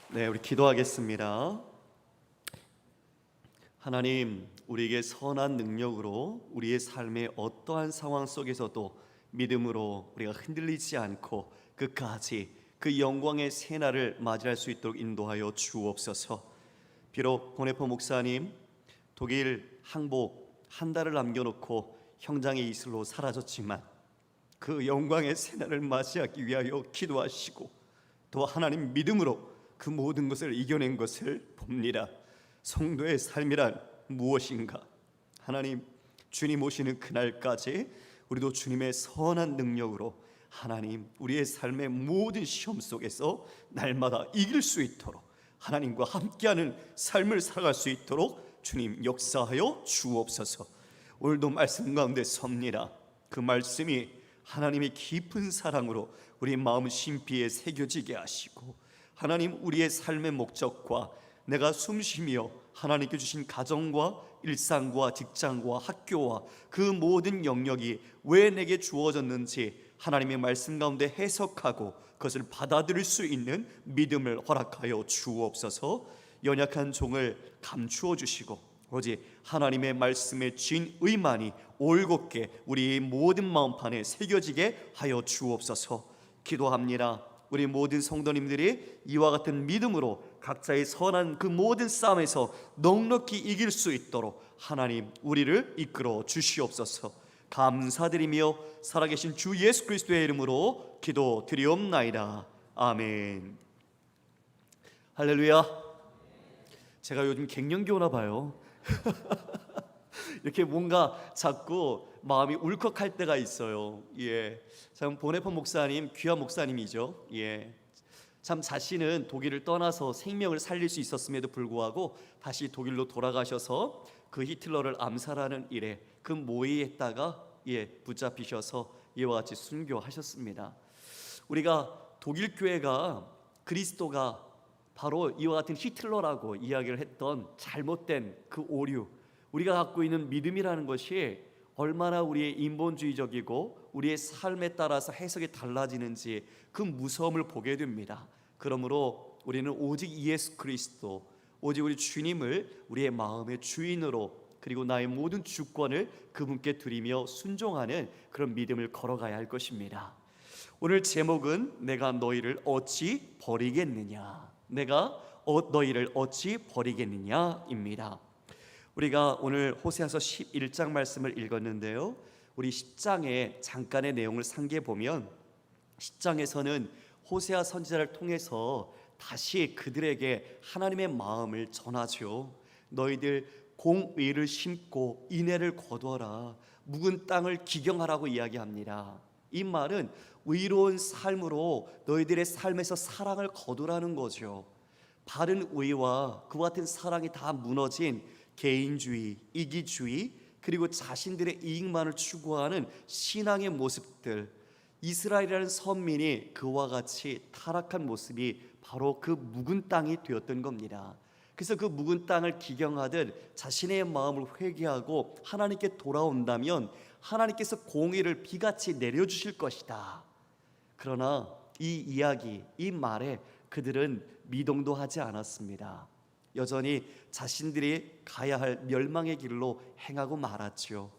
네, 우리 기도하겠습니다. 하나님, 우리에게 선한 능력으로 우리의 삶의 어떠한 상황 속에서도 믿음으로 우리가 흔들리지 않고 끝까지 그 영광의 새날을 맞이할 수 있도록 인도하여 주옵소서. 비록 보네포 목사님 독일 항복 한 달을 남겨놓고 형장의 이슬로 사라졌지만 그 영광의 새날을 맞이하기 위하여 기도하시고 또 하나님 믿음으로 그 모든 것을 이겨낸 것을 봅니다. 성도의 삶이란 무엇인가? 하나님, 주님 오시는 그날까지 우리도 주님의 선한 능력으로 하나님 우리의 삶의 모든 시험 속에서 날마다 이길 수 있도록 하나님과 함께하는 삶을 살아갈 수 있도록 주님 역사하여 주옵소서. 오늘도 말씀 가운데 섭니다. 그 말씀이 하나님의 깊은 사랑으로 우리 마음 심피에 새겨지게 하시고 하나님 우리의 삶의 목적과 내가 숨쉬며 하나님께 주신 가정과 일상과 직장과 학교와 그 모든 영역이 왜 내게 주어졌는지 하나님의 말씀 가운데 해석하고 그것을 받아들일 수 있는 믿음을 허락하여 주옵소서. 연약한 종을 감추어 주시고 오직 하나님의 말씀의 진의만이 올곧게 우리의 모든 마음판에 새겨지게 하여 주옵소서. 기도합니다. 우리 모든 성도님들이 이와 같은 믿음으로 각자의 선한 그 모든 싸움에서 넉넉히 이길 수 있도록 하나님 우리를 이끌어 주시옵소서. 감사드리며 살아계신 주 예수 그리스도의 이름으로 기도드리옵나이다. 아멘. 할렐루야. 제가 요즘 갱년기 오나 봐요. 이렇게 뭔가 자꾸 마음이 울컥할 때가 있어요. 참 보네포 목사님 귀한 목사님이죠. 참 자신은 독일을 떠나서 생명을 살릴 수 있었음에도 불구하고 다시 독일로 돌아가셔서 그 히틀러를 암살하는 일에 그 모의했다가 붙잡히셔서 이와 같이 순교하셨습니다. 우리가 독일 교회가 그리스도가 바로 이와 같은 히틀러라고 이야기를 했던 잘못된 그 오류, 우리가 갖고 있는 믿음이라는 것이 얼마나 우리의 인본주의적이고 우리의 삶에 따라서 해석이 달라지는지 그 무서움을 보게 됩니다. 그러므로 우리는 오직 예수 그리스도, 오직 우리 주님을 우리의 마음의 주인으로 그리고 나의 모든 주권을 그분께 드리며 순종하는 그런 믿음을 걸어가야 할 것입니다. 오늘 제목은 내가 너희를 어찌 버리겠느냐, 내가 너희를 어찌 버리겠느냐입니다. 우리가 오늘 호세아서 11장 말씀을 읽었는데요, 우리 10장의 잠깐의 내용을 상기해 보면 10장에서는 호세아 선지자를 통해서 다시 그들에게 하나님의 마음을 전하죠. 너희들 공의를 심고 인애를 거두어라, 묵은 땅을 기경하라고 이야기합니다. 이 말은 의로운 삶으로 너희들의 삶에서 사랑을 거두라는 거죠. 바른 의와 그와 같은 사랑이 다 무너진 개인주의, 이기주의, 그리고 자신들의 이익만을 추구하는 신앙의 모습들, 이스라엘이라는 선민이 그와 같이 타락한 모습이 바로 그 묵은 땅이 되었던 겁니다. 그래서 그 묵은 땅을 기경하듯 자신의 마음을 회개하고 하나님께 돌아온다면 하나님께서 공의를 비같이 내려주실 것이다. 그러나 이 이야기, 이 말에 그들은 미동도 하지 않았습니다. 여전히 자신들이 가야 할 멸망의 길로 행하고 말았죠.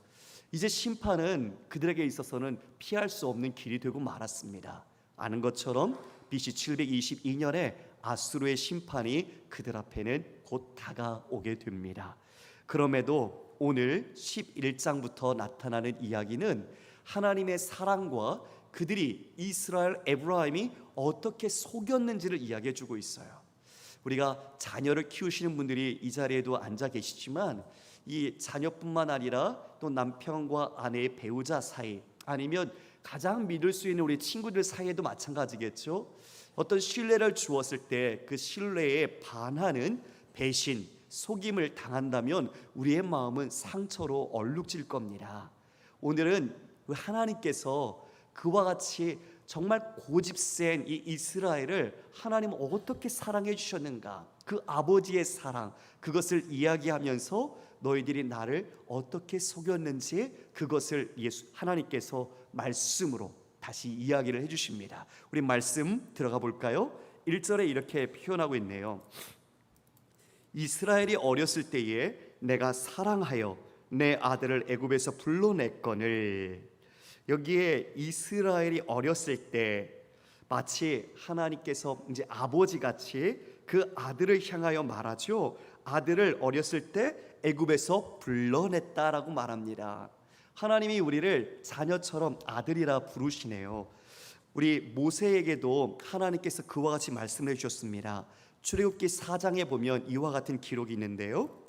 이제 심판은 그들에게 있어서는 피할 수 없는 길이 되고 말았습니다. 아는 것처럼 BC 722년에 아수르의 심판이 그들 앞에는 곧 다가오게 됩니다. 그럼에도 오늘 11장부터 나타나는 이야기는 하나님의 사랑과 그들이 이스라엘 에브라임이 어떻게 속였는지를 이야기해 주고 있어요. 우리가 자녀를 키우시는 분들이 이 자리에도 앉아 계시지만 이 자녀뿐만 아니라 또 남편과 아내의 배우자 사이, 아니면 가장 믿을 수 있는 우리 친구들 사이에도 마찬가지겠죠. 어떤 신뢰를 주었을 때 그 신뢰에 반하는 배신, 속임을 당한다면 우리의 마음은 상처로 얼룩질 겁니다. 오늘은 하나님께서 그와 같이 정말 고집센 이 이스라엘을 하나님은 어떻게 사랑해 주셨는가, 그 아버지의 사랑, 그것을 이야기하면서 너희들이 나를 어떻게 속였는지 그것을 하나님께서 말씀으로 다시 이야기를 해주십니다. 우리 말씀 들어가 볼까요? 1절에 이렇게 표현하고 있네요. 이스라엘이 어렸을 때에 내가 사랑하여 내 아들을 애굽에서 불러냈거늘. 여기에 이스라엘이 어렸을 때 마치 하나님께서 이제 아버지 같이 그 아들을 향하여 말하죠. 아들을 어렸을 때 애굽에서 불러냈다라고 말합니다. 하나님이 우리를 자녀처럼 아들이라 부르시네요. 우리 모세에게도 하나님께서 그와 같이 말씀해 주셨습니다. 출애굽기 4장에 보면 이와 같은 기록이 있는데요.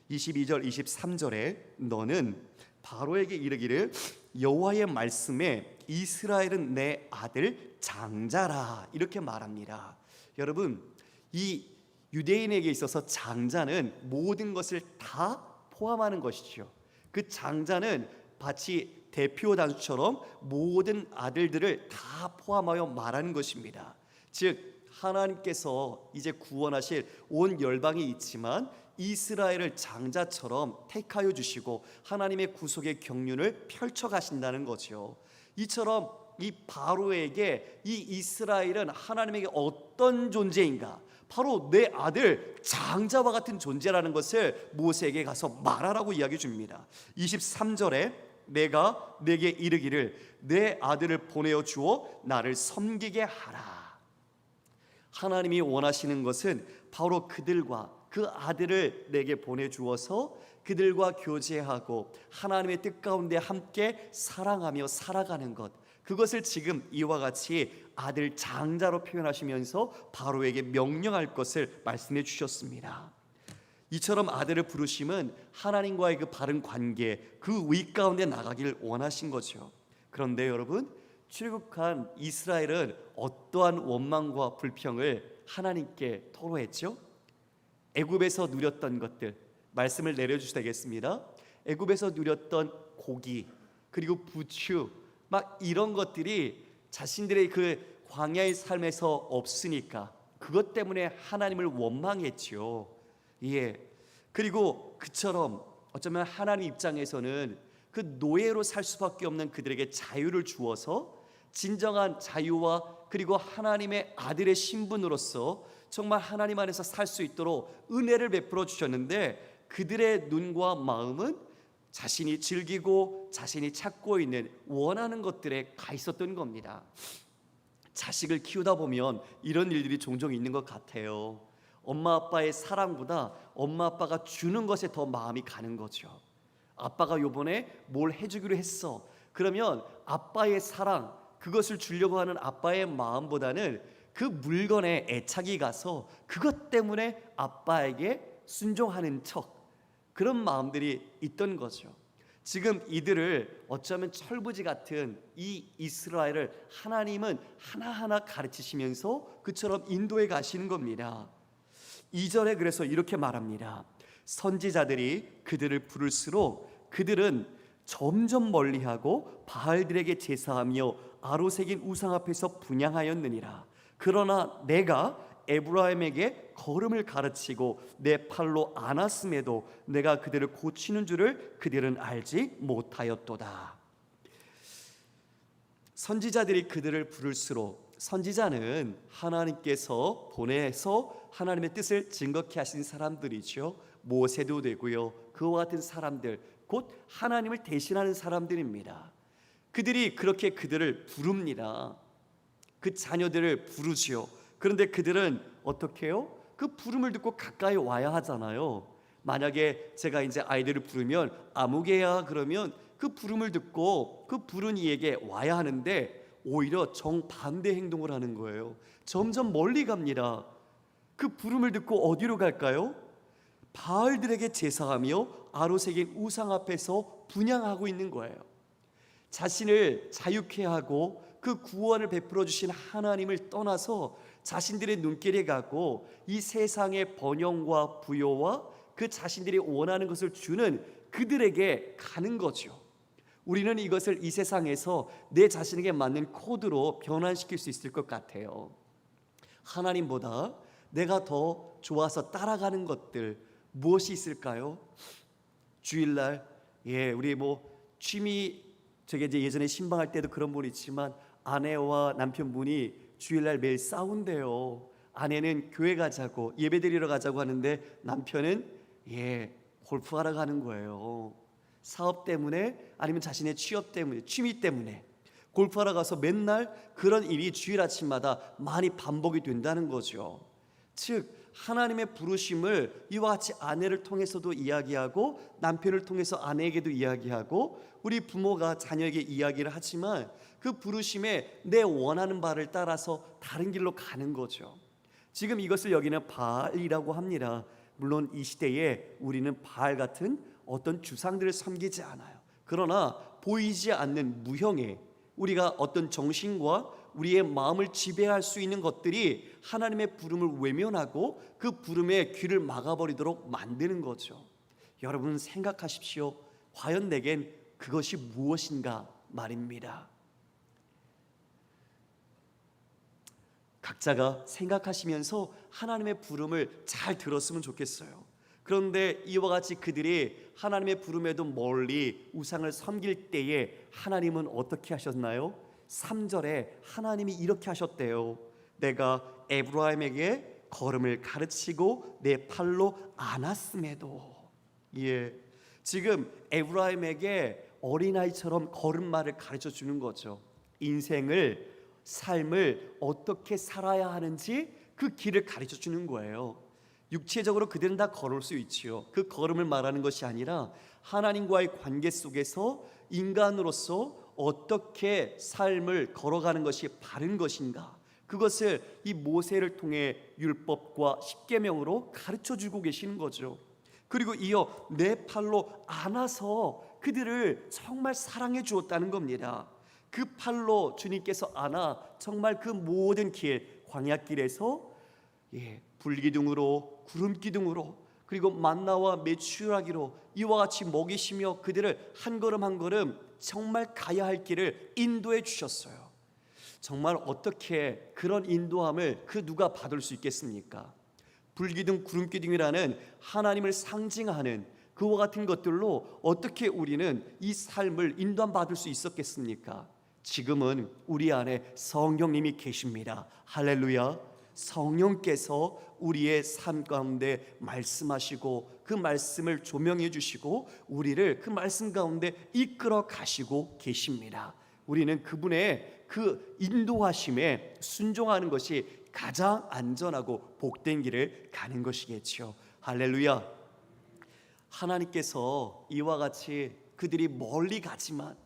22절 23절에 너는 바로에게 이르기를 여호와의 말씀에 이스라엘은 내 아들 장자라 이렇게 말합니다. 여러분, 이 유대인에게 있어서 장자는 모든 것을 다 포함하는 것이죠. 그 장자는 마치 대표 단수처럼 모든 아들들을 다 포함하여 말하는 것입니다. 즉 하나님께서 이제 구원하실 온 열방이 있지만 이스라엘을 장자처럼 택하여 주시고 하나님의 구속의 경륜을 펼쳐 가신다는 거죠. 이처럼 이 바로에게 이 이스라엘은 하나님에게 어떤 존재인가? 바로 내 아들 장자와 같은 존재라는 것을 모세에게 가서 말하라고 이야기해 줍니다. 23절에 내가 내게 이르기를 내 아들을 보내어 주어 나를 섬기게 하라. 하나님이 원하시는 것은 바로 그들과 그 아들을 내게 보내주어서 그들과 교제하고 하나님의 뜻 가운데 함께 사랑하며 살아가는 것, 그것을 지금 이와 같이 아들 장자로 표현하시면서 바로에게 명령할 것을 말씀해 주셨습니다. 이처럼 아들을 부르심은 하나님과의 그 바른 관계, 그 의 가운데 나가기를 원하신 거죠. 그런데 여러분, 출애굽한 이스라엘은 어떠한 원망과 불평을 하나님께 토로했죠? 애굽에서 누렸던 것들, 말씀을 내려주시겠습니다. 애굽에서 누렸던 고기, 그리고 부추, 막 이런 것들이 자신들의 그 광야의 삶에서 없으니까 그것 때문에 하나님을 원망했죠. 예. 그리고 그처럼 어쩌면 하나님 입장에서는 그 노예로 살 수밖에 없는 그들에게 자유를 주어서 진정한 자유와 그리고 하나님의 아들의 신분으로서 정말 하나님 안에서 살 수 있도록 은혜를 베풀어 주셨는데 그들의 눈과 마음은 자신이 즐기고 자신이 찾고 있는 원하는 것들에 가 있었던 겁니다. 자식을 키우다 보면 이런 일들이 종종 있는 것 같아요. 엄마 아빠의 사랑보다 엄마 아빠가 주는 것에 더 마음이 가는 거죠. 아빠가 요번에 뭘 해주기로 했어. 그러면 아빠의 사랑, 그것을 주려고 하는 아빠의 마음보다는 그 물건에 애착이 가서 그것 때문에 아빠에게 순종하는 척, 그런 마음들이 있던 거죠. 지금 이들을 어쩌면 철부지 같은 이 이스라엘을 하나님은 하나하나 가르치시면서 그처럼 인도해 가시는 겁니다. 2절에 그래서 이렇게 말합니다. 선지자들이 그들을 부를수록 그들은 점점 멀리하고 바알들에게 제사하며 아로새긴 우상 앞에서 분향하였느니라. 그러나 내가 에브라임에게 걸음을 가르치고 내 팔로 안았음에도 내가 그들을 고치는 줄을 그들은 알지 못하였도다. 선지자들이 그들을 부를수록, 선지자는 하나님께서 보내서 하나님의 뜻을 증거케 하신 사람들이죠. 모세도 되고요, 그와 같은 사람들, 곧 하나님을 대신하는 사람들입니다. 그들이 그렇게 그들을 부릅니다. 그 자녀들을 부르지요. 그런데 그들은 어떻게 해요? 그 부름을 듣고 가까이 와야 하잖아요. 만약에 제가 이제 아이들을 부르면 아무개야 그러면 그 부름을 듣고 그 부른 이에게 와야 하는데 오히려 정반대 행동을 하는 거예요. 점점 멀리 갑니다. 그 부름을 듣고 어디로 갈까요? 바알들에게 제사하며 아로새긴 우상 앞에서 분향하고 있는 거예요. 자신을 자유케 하고 그 구원을 베풀어 주신 하나님을 떠나서 자신들의 눈길에 가고 이 세상의 번영과 부요와 그 자신들이 원하는 것을 주는 그들에게 가는 거죠. 우리는 이것을 이 세상에서 내 자신에게 맞는 코드로 변환시킬 수 있을 것 같아요. 하나님보다 내가 더 좋아서 따라가는 것들 무엇이 있을까요? 주일날 우리 취미, 저게 이제 예전에 신방할 때도 그런 분이 있지만 아내와 남편분이 주일날 매일 싸운대요. 아내는 교회 가자고 예배드리러 가자고 하는데 남편은 골프하러 가는 거예요. 사업 때문에 아니면 자신의 취업 때문에, 취미 때문에 골프하러 가서 맨날 그런 일이 주일 아침마다 많이 반복이 된다는 거죠. 즉 하나님의 부르심을 이와 같이 아내를 통해서도 이야기하고 남편을 통해서 아내에게도 이야기하고 우리 부모가 자녀에게 이야기를 하지만 그 부르심에 내 원하는 바를 따라서 다른 길로 가는 거죠. 지금 이것을 여기는 바알이라고 합니다. 물론 이 시대에 우리는 바알 같은 어떤 주상들을 섬기지 않아요. 그러나 보이지 않는 무형의 우리가 어떤 정신과 우리의 마음을 지배할 수 있는 것들이 하나님의 부름을 외면하고 그 부름의 귀를 막아버리도록 만드는 거죠. 여러분 생각하십시오. 과연 내겐 그것이 무엇인가 말입니다. 각자가 생각하시면서 하나님의 부름을 잘 들었으면 좋겠어요. 그런데 이와 같이 그들이 하나님의 부름에도 멀리 우상을 섬길 때에 하나님은 어떻게 하셨나요? 3절에 하나님이 이렇게 하셨대요. 내가 에브라임에게 걸음을 가르치고 내 팔로 안았음에도. 지금 에브라임에게 어린아이처럼 걸음마를 가르쳐 주는 거죠. 인생을, 삶을 어떻게 살아야 하는지 그 길을 가르쳐 주는 거예요. 육체적으로 그들은 다 걸을 수 있지요. 그 걸음을 말하는 것이 아니라 하나님과의 관계 속에서 인간으로서 어떻게 삶을 걸어가는 것이 바른 것인가, 그것을 이 모세를 통해 율법과 십계명으로 가르쳐주고 계시는 거죠. 그리고 이어 내 팔로 안아서 그들을 정말 사랑해 주었다는 겁니다. 그 팔로 주님께서 안아 정말 그 모든 길, 광야길에서 불기둥으로 구름기둥으로 그리고 만나와 메추라기로 이와 같이 먹이시며 그들을 한 걸음 한 걸음 정말 가야 할 길을 인도해 주셨어요. 정말 어떻게 그런 인도함을 그 누가 받을 수 있겠습니까? 불기둥 구름기둥이라는 하나님을 상징하는 그와 같은 것들로 어떻게 우리는 이 삶을 인도함 받을 수 있었겠습니까? 지금은 우리 안에 성령님이 계십니다. 할렐루야. 성령께서 우리의 삶 가운데 말씀하시고 그 말씀을 조명해 주시고 우리를 그 말씀 가운데 이끌어 가시고 계십니다. 우리는 그분의 그 인도하심에 순종하는 것이 가장 안전하고 복된 길을 가는 것이겠죠. 할렐루야. 하나님께서 이와 같이 그들이 멀리 가지만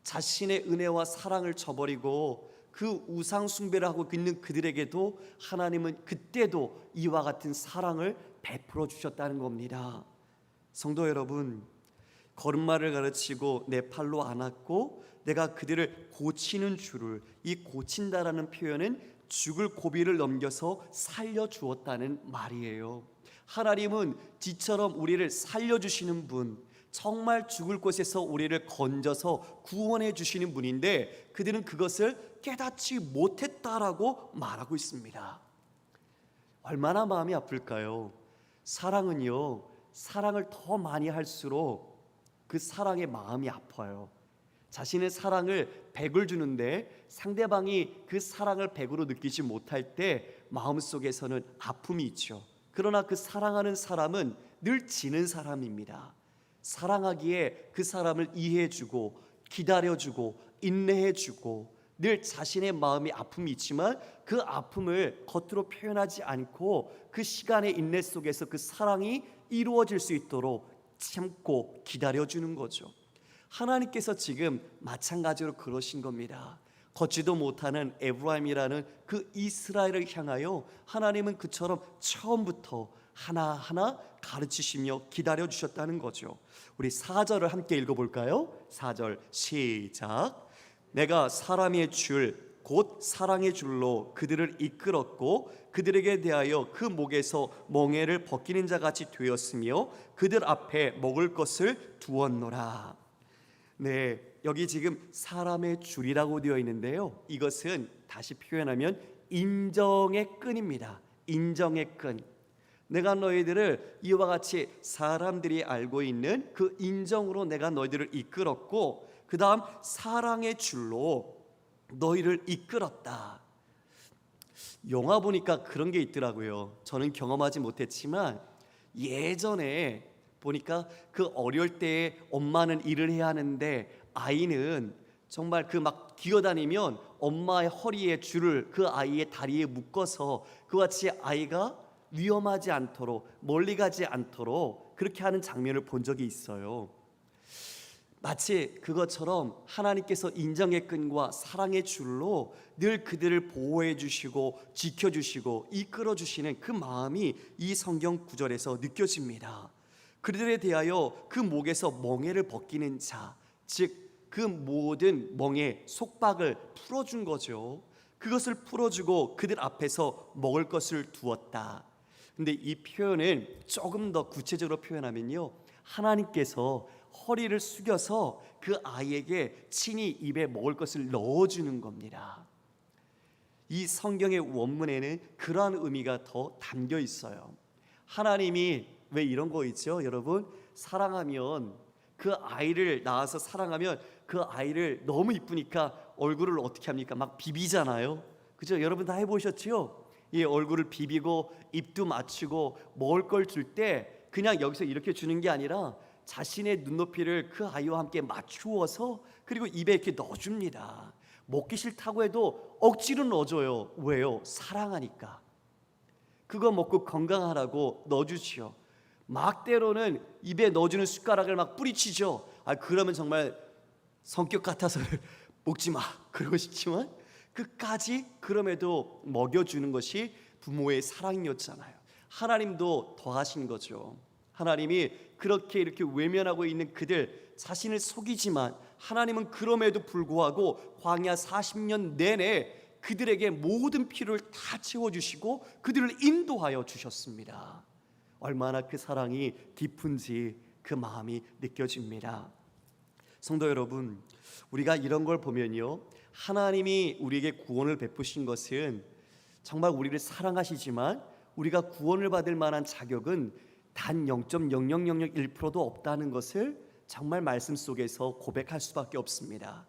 자신의 은혜와 사랑을 저버리고 그 우상 숭배를 하고 있는 그들에게도 하나님은 그때도 이와 같은 사랑을 베풀어 주셨다는 겁니다. 성도 여러분, 걸음마를 가르치고 내 팔로 안았고 내가 그들을 고치는 줄을, 이 고친다라는 표현은 죽을 고비를 넘겨서 살려주었다는 말이에요. 하나님은 지처럼 우리를 살려주시는 분, 정말 죽을 곳에서 우리를 건져서 구원해 주시는 분인데 그들은 그것을 깨닫지 못했다라고 말하고 있습니다. 얼마나 마음이 아플까요? 사랑은요, 사랑을 더 많이 할수록 그 사랑의 마음이 아파요. 자신의 사랑을 100을 주는데 상대방이 그 사랑을 100으로 느끼지 못할 때 마음속에서는 아픔이 있죠. 그러나 그 사랑하는 사람은 늘 지는 사람입니다. 사랑하기에 그 사람을 이해해주고 기다려주고 인내해주고 늘 자신의 마음이 아픔이 있지만 그 아픔을 겉으로 표현하지 않고 그 시간의 인내 속에서 그 사랑이 이루어질 수 있도록 참고 기다려주는 거죠. 하나님께서 지금 마찬가지로 그러신 겁니다. 걷지도 못하는 에브라임이라는 그 이스라엘을 향하여 하나님은 그처럼 처음부터 하나하나 가르치시며 기다려주셨다는 거죠. 우리 4절을 함께 읽어볼까요? 4절 시작. 내가 사람의 줄 곧 사랑의 줄로 그들을 이끌었고 그들에게 대하여 그 목에서 멍에를 벗기는 자같이 되었으며 그들 앞에 먹을 것을 두었노라. 네, 여기 지금 사람의 줄이라고 되어 있는데요, 이것은 다시 표현하면 인정의 끈입니다. 인정의 끈. 내가 너희들을 이와 같이 사람들이 알고 있는 그 인정으로 내가 너희들을 이끌었고 그 다음 사랑의 줄로 너희를 이끌었다. 영화 보니까 그런 게 있더라고요. 저는 경험하지 못했지만 예전에 보니까 그 어릴 때에 엄마는 일을 해야 하는데 아이는 정말 그 막 기어다니면 엄마의 허리에 줄을 그 아이의 다리에 묶어서 그와 같이 아이가 위험하지 않도록 멀리 가지 않도록 그렇게 하는 장면을 본 적이 있어요. 마치 그것처럼 하나님께서 인정의 끈과 사랑의 줄로 늘 그들을 보호해 주시고 지켜 주시고 이끌어 주시는 그 마음이 이 성경 구절에서 느껴집니다. 그들에 대하여 그 목에서 멍에를 벗기는 자, 즉 그 모든 멍에 속박을 풀어준 거죠. 그것을 풀어주고 그들 앞에서 먹을 것을 두었다. 근데 이 표현을 조금 더 구체적으로 표현하면요, 하나님께서 허리를 숙여서 그 아이에게 친히 입에 먹을 것을 넣어주는 겁니다. 이 성경의 원문에는 그러한 의미가 더 담겨 있어요. 하나님이 왜 이런 거 있죠, 여러분? 사랑하면 그 아이를 낳아서 사랑하면 그 아이를 너무 이쁘니까 얼굴을 어떻게 합니까? 막 비비잖아요. 그죠? 여러분 다 해보셨죠? 이 얼굴을 비비고 입도 맞추고 먹을 걸 줄 때 그냥 여기서 이렇게 주는 게 아니라 자신의 눈높이를 그 아이와 함께 맞추어서 그리고 입에 이렇게 넣어줍니다. 먹기 싫다고 해도 억지로 넣어줘요. 왜요? 사랑하니까. 그거 먹고 건강하라고 넣어주지요. 막 때로는 입에 넣어주는 숟가락을 막 뿌리치죠. 그러면 정말 성격 같아서 먹지 마 그러고 싶지만 끝까지 그럼에도 먹여주는 것이 부모의 사랑이었잖아요. 하나님도 더하신 거죠. 하나님이 그렇게 이렇게 외면하고 있는 그들 자신을 속이지만 하나님은 그럼에도 불구하고 광야 40년 내내 그들에게 모든 필요를 다 채워주시고 그들을 인도하여 주셨습니다. 얼마나 그 사랑이 깊은지 그 마음이 느껴집니다. 성도 여러분, 우리가 이런 걸 보면요, 하나님이 우리에게 구원을 베푸신 것은 정말 우리를 사랑하시지만 우리가 구원을 받을 만한 자격은 단 0.00001%도 없다는 것을 정말 말씀 속에서 고백할 수밖에 없습니다.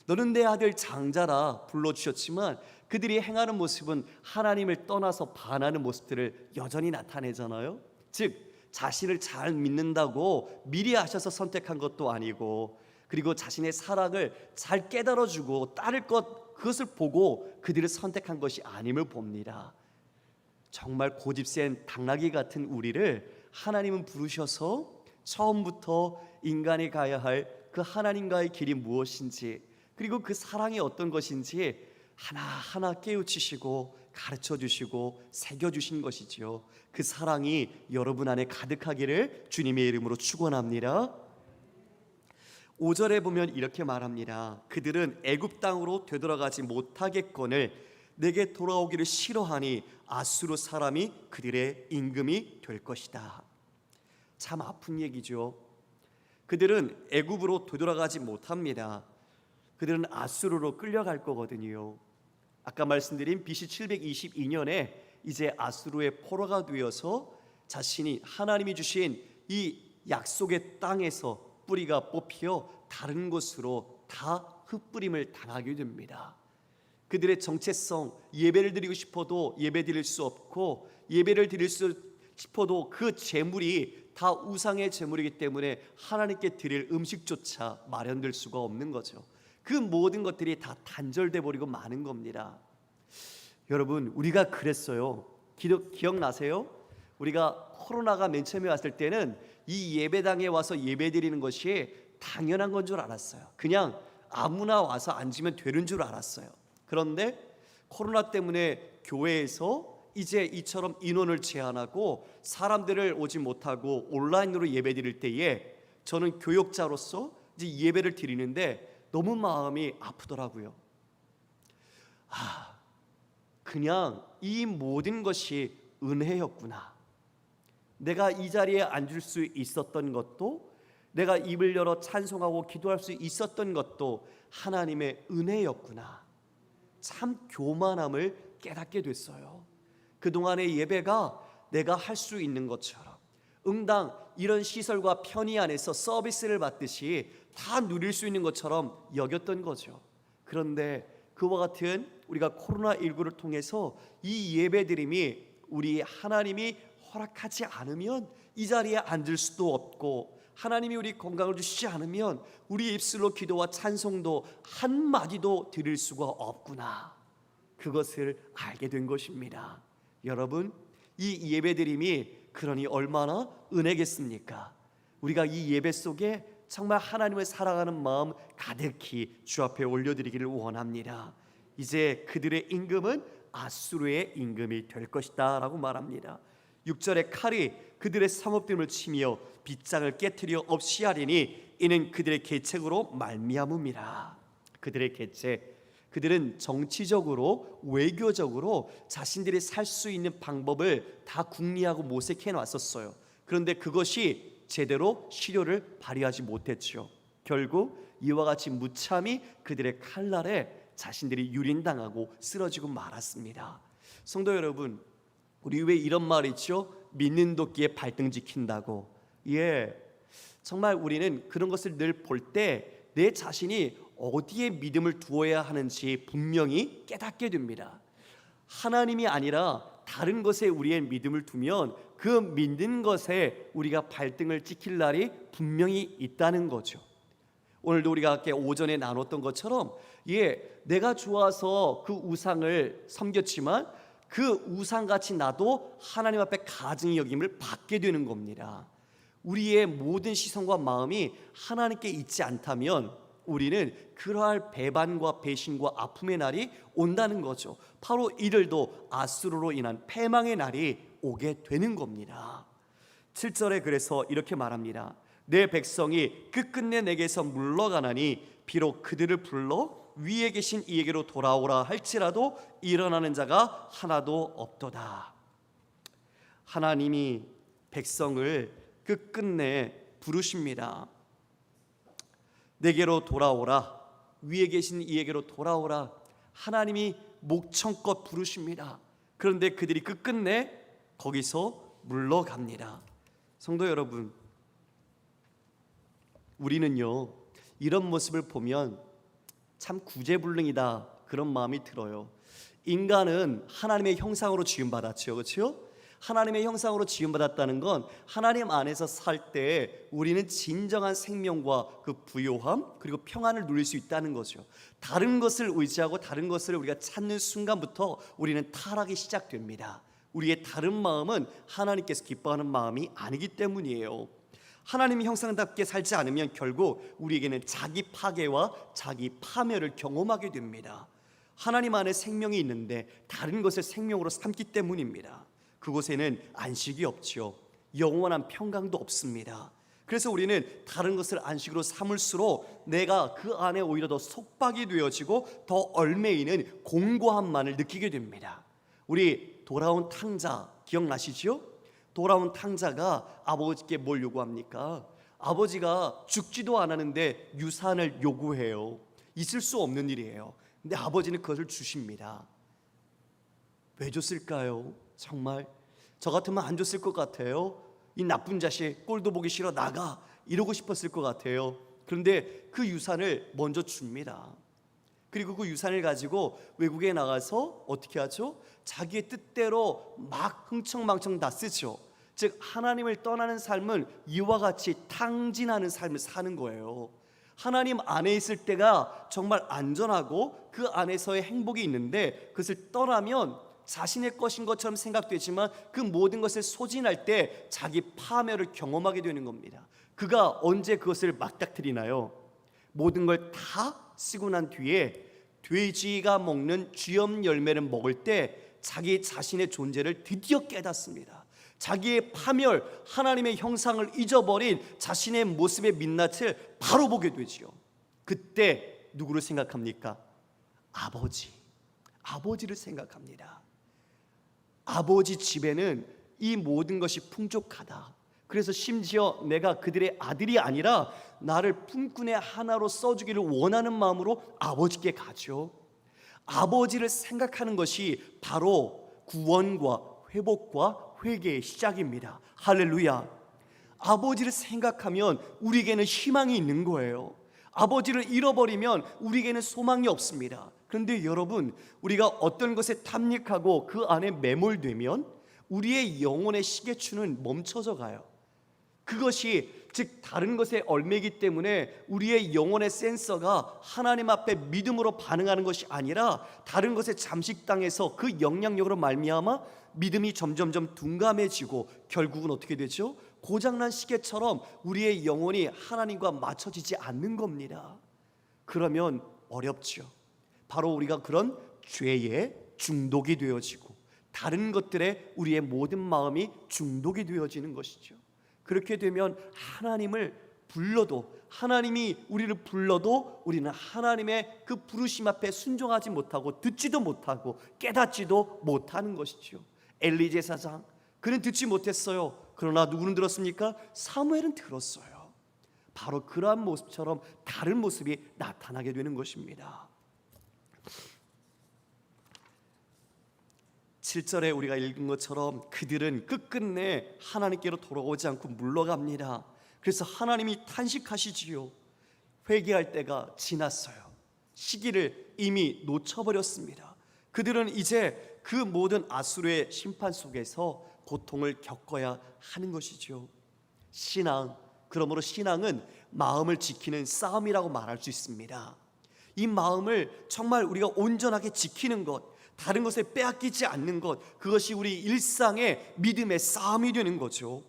너는 내 아들 장자라 불러주셨지만 그들이 행하는 모습은 하나님을 떠나서 반하는 모습들을 여전히 나타내잖아요. 즉 자신을 잘 믿는다고 미리 아셔서 선택한 것도 아니고, 그리고 자신의 사랑을 잘 깨달아주고 따를 것 그것을 보고 그들을 선택한 것이 아님을 봅니다. 정말 고집센 당나귀 같은 우리를 하나님은 부르셔서 처음부터 인간이 가야 할 그 하나님과의 길이 무엇인지, 그리고 그 사랑이 어떤 것인지 하나하나 깨우치시고 가르쳐주시고 새겨주신 것이지요. 그 사랑이 여러분 안에 가득하기를 주님의 이름으로 축원합니다. 5절에 보면 이렇게 말합니다. 그들은 애굽 땅으로 되돌아가지 못하겠거늘 내게 돌아오기를 싫어하니 아수르 사람이 그들의 임금이 될 것이다. 참 아픈 얘기죠. 그들은 애굽으로 되돌아가지 못합니다. 그들은 아수르로 끌려갈 거거든요. 아까 말씀드린 BC 722년에 이제 아수르의 포로가 되어서 자신이 하나님이 주신 이 약속의 땅에서 뿌리가 뽑혀 다른 곳으로 다 흩뿌림을 당하게 됩니다. 그들의 정체성, 예배를 드리고 싶어도 예배 드릴 수 없고, 예배를 드릴 수 싶어도 그 제물이 다 우상의 제물이기 때문에 하나님께 드릴 음식조차 마련될 수가 없는 거죠. 그 모든 것들이 다 단절돼 버리고 마는 겁니다. 여러분, 우리가 그랬어요. 기억나세요? 우리가 코로나가 맨 처음에 왔을 때는 이 예배당에 와서 예배 드리는 것이 당연한 건 줄 알았어요. 그냥 아무나 와서 앉으면 되는 줄 알았어요. 그런데 코로나 때문에 교회에서 이제 이처럼 인원을 제한하고 사람들을 오지 못하고 온라인으로 예배 드릴 때에 저는 교역자로서 이제 예배를 드리는데 너무 마음이 아프더라고요. 그냥 이 모든 것이 은혜였구나. 내가 이 자리에 앉을 수 있었던 것도, 내가 입을 열어 찬송하고 기도할 수 있었던 것도 하나님의 은혜였구나. 참 교만함을 깨닫게 됐어요. 그동안의 예배가 내가 할 수 있는 것처럼 응당 이런 시설과 편의 안에서 서비스를 받듯이 다 누릴 수 있는 것처럼 여겼던 거죠. 그런데 그와 같은 우리가 코로나19를 통해서 이 예배드림이 우리 하나님이 허락하지 않으면 이 자리에 앉을 수도 없고, 하나님이 우리 건강을 주시지 않으면 우리 입술로 기도와 찬송도 한마디도 드릴 수가 없구나, 그것을 알게 된 것입니다. 여러분, 이 예배드림이 그러니 얼마나 은혜겠습니까? 우리가 이 예배 속에 정말 하나님을 사랑하는 마음 가득히 주 앞에 올려드리기를 원합니다. 이제 그들의 임금은 아수르의 임금이 될 것이다 라고 말합니다. 6절에 칼이 그들의 성읍들을 치며 빗장을 깨트려 없이 하리니 이는 그들의 계책으로 말미암음이라. 그들의 계책, 그들은 정치적으로 외교적으로 자신들이 살 수 있는 방법을 다 궁리하고 모색해 놨었어요. 그런데 그것이 제대로 실효를 발휘하지 못했죠. 결국 이와 같이 무참히 그들의 칼날에 자신들이 유린당하고 쓰러지고 말았습니다. 성도 여러분, 우리 왜 이런 말 있죠? 믿는 도끼에 발등 지킨다고. 정말 우리는 그런 것을 늘 볼 때 내 자신이 어디에 믿음을 두어야 하는지 분명히 깨닫게 됩니다. 하나님이 아니라 다른 것에 우리의 믿음을 두면 그 믿는 것에 우리가 발등을 찍힐 날이 분명히 있다는 거죠. 오늘도 우리가 아까 오전에 나눴던 것처럼 내가 좋아서 그 우상을 섬겼지만 그 우상같이 나도 하나님 앞에 가증히 여김을 받게 되는 겁니다. 우리의 모든 시선과 마음이 하나님께 있지 않다면 우리는 그러할 배반과 배신과 아픔의 날이 온다는 거죠. 바로 이들도 아수르로 인한 패망의 날이 오게 되는 겁니다. 7절에 그래서 이렇게 말합니다. 내 백성이 끝끝내 내게서 물러가나니 비록 그들을 불러 위에 계신 이에게로 돌아오라 할지라도 일어나는 자가 하나도 없도다. 하나님이 백성을 끝끝내 부르십니다. 내게로 돌아오라, 위에 계신 이에게로 돌아오라. 하나님이 목청껏 부르십니다. 그런데 그들이 끝끝내 거기서 물러갑니다. 성도 여러분, 우리는요 이런 모습을 보면 참 구제불능이다 그런 마음이 들어요. 인간은 하나님의 형상으로 지음받았죠, 그렇죠? 하나님의 형상으로 지음받았다는 건 하나님 안에서 살 때 우리는 진정한 생명과 그 부요함 그리고 평안을 누릴 수 있다는 거죠. 다른 것을 의지하고 다른 것을 우리가 찾는 순간부터 우리는 타락이 시작됩니다. 우리의 다른 마음은 하나님께서 기뻐하는 마음이 아니기 때문이에요. 하나님의 형상답게 살지 않으면 결국 우리에게는 자기 파괴와 자기 파멸을 경험하게 됩니다. 하나님 안에 생명이 있는데 다른 것을 생명으로 삼기 때문입니다. 그곳에는 안식이 없죠. 영원한 평강도 없습니다. 그래서 우리는 다른 것을 안식으로 삼을수록 내가 그 안에 오히려 더 속박이 되어지고 더 얽매이는 공고함만을 느끼게 됩니다. 우리 돌아온 탕자 기억나시죠? 돌아온 탕자가 아버지께 뭘 요구합니까? 아버지가 죽지도 않았는데 유산을 요구해요. 있을 수 없는 일이에요. 근데 아버지는 그것을 주십니다. 왜 줬을까요? 정말 저 같으면 안 줬을 것 같아요. 이 나쁜 자식, 꼴도 보기 싫어, 나가, 이러고 싶었을 것 같아요. 그런데 그 유산을 먼저 줍니다. 그리고 그 유산을 가지고 외국에 나가서 어떻게 하죠? 자기의 뜻대로 막 흥청망청 다 쓰죠. 즉 하나님을 떠나는 삶은 이와 같이 탕진하는 삶을 사는 거예요. 하나님 안에 있을 때가 정말 안전하고 그 안에서의 행복이 있는데 그것을 떠나면 자신의 것인 것처럼 생각되지만 그 모든 것을 소진할 때 자기 파멸을 경험하게 되는 겁니다. 그가 언제 그것을 맞닥뜨리나요? 모든 걸 다 쓰고 난 뒤에 돼지가 먹는 쥐염 열매를 먹을 때 자기 자신의 존재를 드디어 깨닫습니다. 자기의 파멸, 하나님의 형상을 잊어버린 자신의 모습의 민낯을 바로 보게 되지요. 그때 누구를 생각합니까? 아버지를 생각합니다. 아버지 집에는 이 모든 것이 풍족하다. 그래서 심지어 내가 그들의 아들이 아니라 나를 품꾼의 하나로 써주기를 원하는 마음으로 아버지께 가죠. 아버지를 생각하는 것이 바로 구원과 회복과 회개의 시작입니다. 할렐루야. 아버지를 생각하면 우리에게는 희망이 있는 거예요. 아버지를 잃어버리면 우리에게는 소망이 없습니다. 그런데 여러분, 우리가 어떤 것에 탐닉하고 그 안에 매몰되면 우리의 영혼의 시계추는 멈춰져 가요. 그것이 즉 다른 것에 얽매기 때문에 우리의 영혼의 센서가 하나님 앞에 믿음으로 반응하는 것이 아니라 다른 것에 잠식당해서 그 영향력으로 말미암아 믿음이 점점점 둔감해지고 결국은 어떻게 되죠? 고장난 시계처럼 우리의 영혼이 하나님과 맞춰지지 않는 겁니다. 그러면 어렵죠. 바로 우리가 그런 죄에 중독이 되어지고 다른 것들에 우리의 모든 마음이 중독이 되어지는 것이죠. 그렇게 되면 하나님을 불러도, 하나님이 우리를 불러도 우리는 하나님의 그 부르심 앞에 순종하지 못하고 듣지도 못하고 깨닫지도 못하는 것이죠. 엘리 제사장, 그는 듣지 못했어요. 그러나 누구는 들었습니까? 사무엘은 들었어요. 바로 그러한 모습처럼 다른 모습이 나타나게 되는 것입니다. 7절에 우리가 읽은 것처럼 그들은 끝끝내 하나님께로 돌아오지 않고 물러갑니다. 그래서 하나님이 탄식하시지요. 회개할 때가 지났어요. 시기를 이미 놓쳐버렸습니다. 그들은 이제 그 모든 아수르의 심판 속에서 고통을 겪어야 하는 것이죠. 신앙, 그러므로 신앙은 마음을 지키는 싸움이라고 말할 수 있습니다. 이 마음을 정말 우리가 온전하게 지키는 것, 다른 것에 빼앗기지 않는 것, 그것이 우리 일상의 믿음의 싸움이 되는 거죠.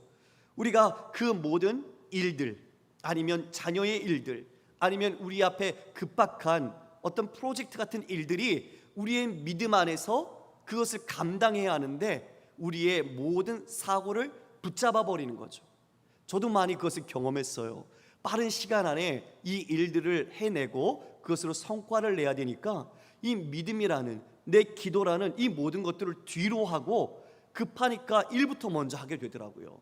우리가 그 모든 일들, 아니면 자녀의 일들, 아니면 우리 앞에 급박한 어떤 프로젝트 같은 일들이 우리의 믿음 안에서 그것을 감당해야 하는데 우리의 모든 사고를 붙잡아 버리는 거죠. 저도 많이 그것을 경험했어요. 빠른 시간 안에 이 일들을 해내고 그것으로 성과를 내야 되니까 이 믿음이라는, 내 기도라는 이 모든 것들을 뒤로 하고 급하니까 일부터 먼저 하게 되더라고요.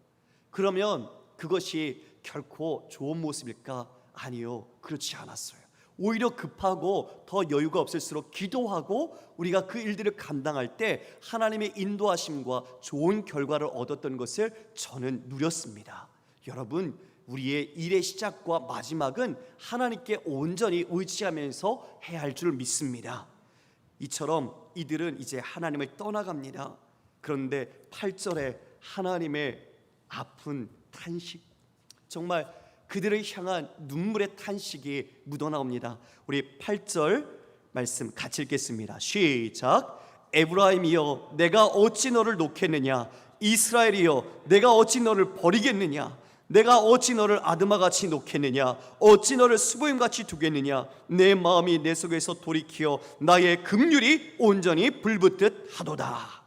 그러면 그것이 결코 좋은 모습일까? 아니요, 그렇지 않았어요. 오히려 급하고 더 여유가 없을수록 기도하고 우리가 그 일들을 감당할 때 하나님의 인도하심과 좋은 결과를 얻었던 것을 저는 누렸습니다. 여러분, 우리의 일의 시작과 마지막은 하나님께 온전히 의지하면서 해야 할 줄 믿습니다. 이처럼 이들은 이제 하나님을 떠나갑니다. 그런데 8절에 하나님의 아픈 탄식, 정말 그들을 향한 눈물의 탄식이 묻어나옵니다. 우리 8절 말씀 같이 읽겠습니다. 시작. 에브라임이여 내가 어찌 너를 놓겠느냐, 이스라엘이여 내가 어찌 너를 버리겠느냐, 내가 어찌 너를 아드마같이 놓겠느냐, 어찌 너를 스보임같이 두겠느냐, 내 마음이 내 속에서 돌이키어 나의 긍휼이 온전히 불붙듯 하도다.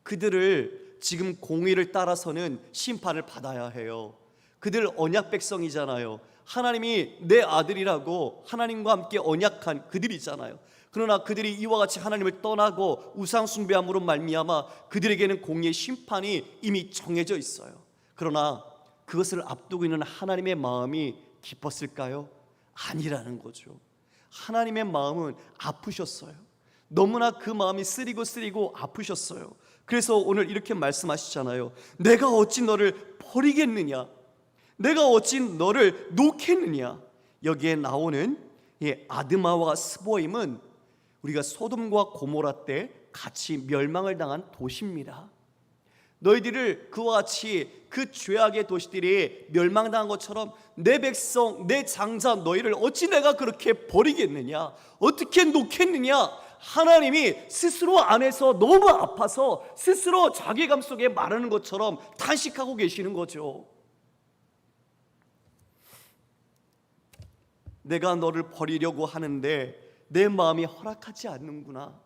그들을 지금 공의를 따라서는 심판을 받아야 해요. 그들 언약 백성이잖아요. 하나님이 내 아들이라고 하나님과 함께 언약한 그들이잖아요. 그러나 그들이 이와 같이 하나님을 떠나고 우상 숭배함으로 말미암아 그들에게는 공의의 심판이 이미 정해져 있어요. 그러나 그것을 앞두고 있는 하나님의 마음이 기뻤을까요? 아니라는 거죠. 하나님의 마음은 아프셨어요. 너무나 그 마음이 쓰리고 아프셨어요. 그래서 오늘 이렇게 말씀하시잖아요. 내가 어찌 너를 버리겠느냐, 내가 어찌 너를 놓겠느냐. 여기에 나오는 아드마와 스보임은 우리가 소돔과 고모라 때 같이 멸망을 당한 도시입니다. 너희들을 그와 같이 그 죄악의 도시들이 멸망당한 것처럼 내 백성, 내 장자 너희를 어찌 내가 그렇게 버리겠느냐, 어떻게 놓겠느냐. 하나님이 스스로 안에서 너무 아파서 스스로 자괴감 속에 말하는 것처럼 탄식하고 계시는 거죠. 내가 너를 버리려고 하는데 내 마음이 허락하지 않는구나.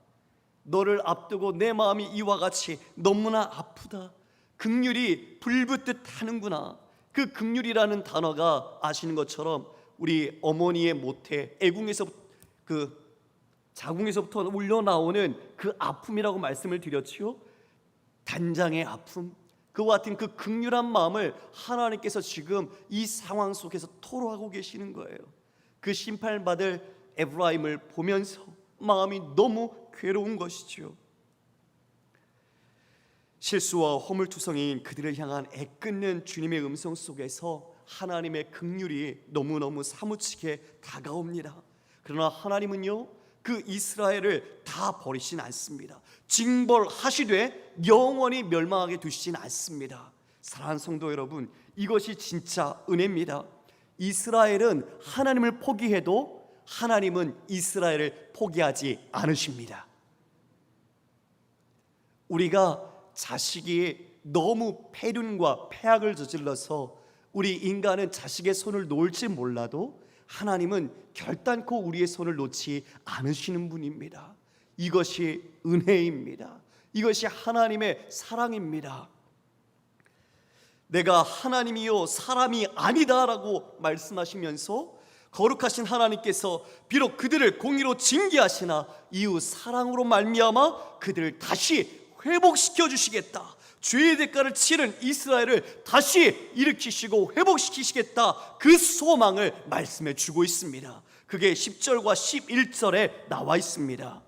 너를 앞두고 내 마음이 이와 같이 너무나 아프다. 긍휼이 불붙듯 하는구나. 그 긍휼이라는 단어가 아시는 것처럼 우리 어머니의 모태, 애궁에서 그 자궁에서부터 울려나오는 그 아픔이라고 말씀을 드렸지요. 단장의 아픔, 그와 같은 그 긍휼한 마음을 하나님께서 지금 이 상황 속에서 토로하고 계시는 거예요. 그 심판받을 에브라임을 보면서 마음이 너무 괴로운 것이죠. 실수와 허물투성이인 그들을 향한 애끓는 주님의 음성 속에서 하나님의 긍휼이 너무너무 사무치게 다가옵니다. 그러나 하나님은요, 그 이스라엘을 다 버리진 않습니다. 징벌하시되 영원히 멸망하게 두시진 않습니다. 사랑하는 성도 여러분, 이것이 진짜 은혜입니다. 이스라엘은 하나님을 포기해도 하나님은 이스라엘을 포기하지 않으십니다. 우리가 자식이 너무 패륜과 패악을 저질러서 우리 인간은 자식의 손을 놓을지 몰라도 하나님은 결단코 우리의 손을 놓지 않으시는 분입니다. 이것이 은혜입니다. 이것이 하나님의 사랑입니다. 내가 하나님이요 사람이 아니다라고 말씀하시면서 거룩하신 하나님께서 비록 그들을 공의로 징계하시나 이후 사랑으로 말미암아 그들을 다시 회복시켜 주시겠다. 죄의 대가를 치른 이스라엘을 다시 일으키시고 회복시키시겠다. 그 소망을 말씀해 주고 있습니다. 그게 10절과 11절에 나와 있습니다.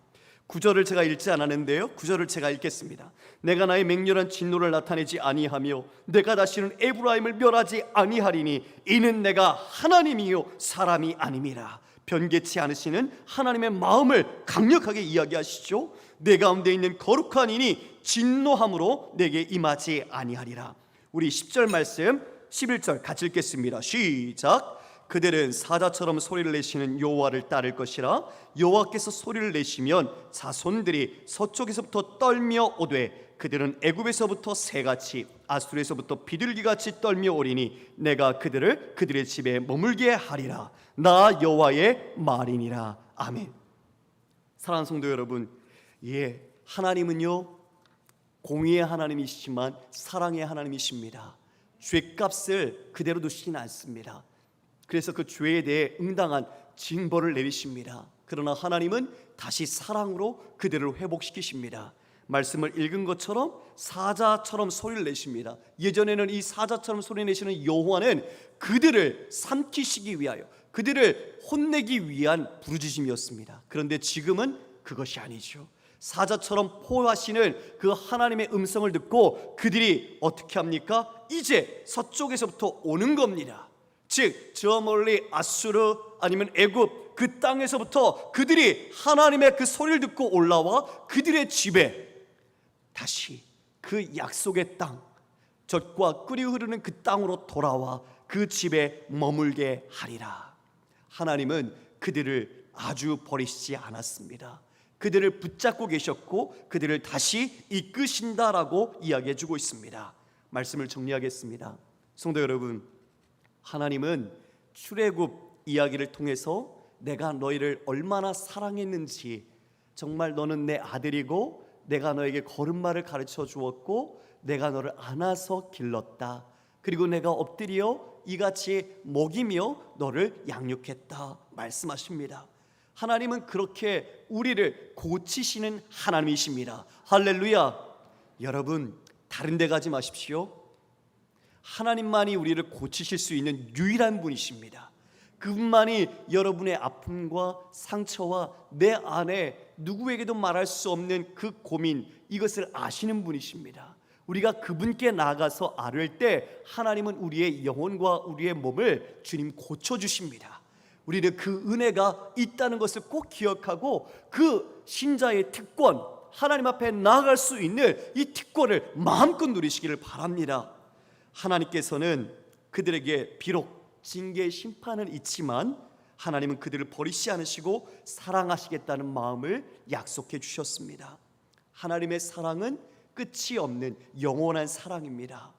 9절을 제가 읽지 않았는데요, 9절을 제가 읽겠습니다. 내가 나의 맹렬한 진노를 나타내지 아니하며 내가 다시는 에브라임을 멸하지 아니하리니 이는 내가 하나님이요 사람이 아님이라. 변개치 않으시는 하나님의 마음을 강력하게 이야기하시죠. 내 가운데 있는 거룩한 이니 진노함으로 내게 임하지 아니하리라. 우리 10절 말씀 11절 같이 읽겠습니다. 시작. 그들은 사자처럼 소리를 내시는 여호와를 따를 것이라. 여호와께서 소리를 내시면 자손들이 서쪽에서부터 떨며 오되 그들은 애굽에서부터 새같이 아수르에서부터 비둘기같이 떨며 오리니 내가 그들을 그들의 집에 머물게 하리라. 나 여호와의 말이니라. 아멘. 사랑하는 성도 여러분, 하나님은요 공의의 하나님이시지만 사랑의 하나님이십니다. 죄값을 그대로 두시진 않습니다. 그래서 그 죄에 대해 응당한 징벌을 내리십니다. 그러나 하나님은 다시 사랑으로 그들을 회복시키십니다. 말씀을 읽은 것처럼 사자처럼 소리를 내십니다. 예전에는 이 사자처럼 소리 내시는 여호와는 그들을 삼키시기 위하여, 그들을 혼내기 위한 부르짖음이었습니다. 그런데 지금은 그것이 아니죠. 사자처럼 포하시는 그 하나님의 음성을 듣고 그들이 어떻게 합니까? 이제 서쪽에서부터 오는 겁니다. 즉 저 멀리 아수르 아니면 애굽 그 땅에서부터 그들이 하나님의 그 소리를 듣고 올라와 그들의 집에 다시 그 약속의 땅, 젖과 꿀이 흐르는 그 땅으로 돌아와 그 집에 머물게 하리라. 하나님은 그들을 아주 버리시지 않았습니다. 그들을 붙잡고 계셨고 그들을 다시 이끄신다라고 이야기해 주고 있습니다. 말씀을 정리하겠습니다. 성도 여러분, 하나님은 출애굽 이야기를 통해서 내가 너희를 얼마나 사랑했는지, 정말 너는 내 아들이고 내가 너에게 걸음마를 가르쳐 주었고 내가 너를 안아서 길렀다. 그리고 내가 엎드려 이같이 먹이며 너를 양육했다 말씀하십니다. 하나님은 그렇게 우리를 고치시는 하나님이십니다. 할렐루야. 여러분, 다른 데 가지 마십시오. 하나님만이 우리를 고치실 수 있는 유일한 분이십니다. 그분만이 여러분의 아픔과 상처와 내 안에 누구에게도 말할 수 없는 그 고민, 이것을 아시는 분이십니다. 우리가 그분께 나아가서 아뢰을 때 하나님은 우리의 영혼과 우리의 몸을 주님 고쳐주십니다. 우리는 그 은혜가 있다는 것을 꼭 기억하고 그 신자의 특권, 하나님 앞에 나아갈 수 있는 이 특권을 마음껏 누리시기를 바랍니다. 하나님께서는 그들에게 비록 징계의 심판은 있지만 하나님은 그들을 버리지 않으시고 사랑하시겠다는 마음을 약속해 주셨습니다. 하나님의 사랑은 끝이 없는 영원한 사랑입니다.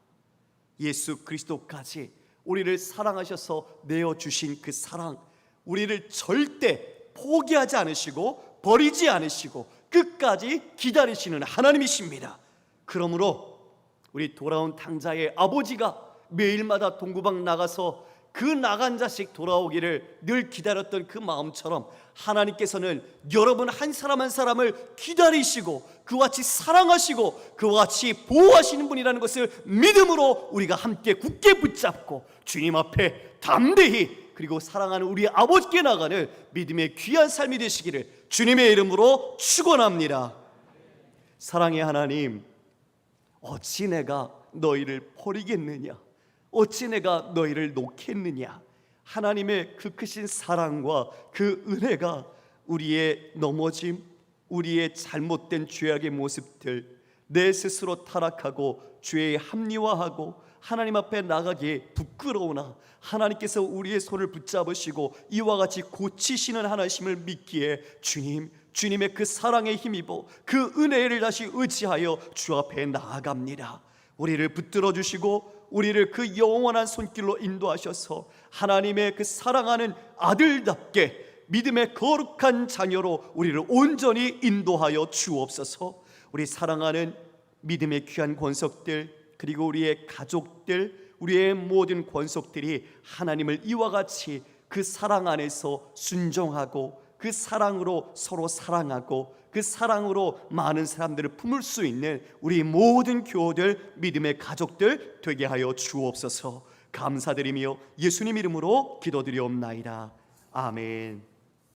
예수 그리스도까지 우리를 사랑하셔서 내어주신 그 사랑, 우리를 절대 포기하지 않으시고 버리지 않으시고 끝까지 기다리시는 하나님이십니다. 그러므로 우리 돌아온 당자의 아버지가 매일마다 동구방 나가서 그 나간 자식 돌아오기를 늘 기다렸던 그 마음처럼 하나님께서는 여러분 한 사람 한 사람을 기다리시고 그와 같이 사랑하시고 그와 같이 보호하시는 분이라는 것을 믿음으로 우리가 함께 굳게 붙잡고 주님 앞에 담대히 그리고 사랑하는 우리 아버지께 나가는 믿음의 귀한 삶이 되시기를 주님의 이름으로 축원합니다. 사랑의 하나님, 어찌 내가 너희를 버리겠느냐? 어찌 내가 너희를 놓겠느냐? 하나님의 그 크신 사랑과 그 은혜가 우리의 넘어짐, 우리의 잘못된 죄악의 모습들, 내 스스로 타락하고 죄에 합리화하고 하나님 앞에 나가기에 부끄러우나 하나님께서 우리의 손을 붙잡으시고 이와 같이 고치시는 하나님을 믿기에 주님의 그 사랑에 힘입어 그 은혜를 다시 의지하여 주 앞에 나아갑니다. 우리를 붙들어 주시고 우리를 그 영원한 손길로 인도하셔서 하나님의 그 사랑하는 아들답게 믿음의 거룩한 자녀로 우리를 온전히 인도하여 주옵소서. 우리 사랑하는 믿음의 귀한 권속들, 그리고 우리의 가족들, 우리의 모든 권속들이 하나님을 이와 같이 그 사랑 안에서 순종하고 그 사랑으로 서로 사랑하고 그 사랑으로 많은 사람들을 품을 수 있는 우리 모든 교우들, 믿음의 가족들 되게 하여 주옵소서. 감사드리며 예수님 이름으로 기도드리옵나이다. 아멘.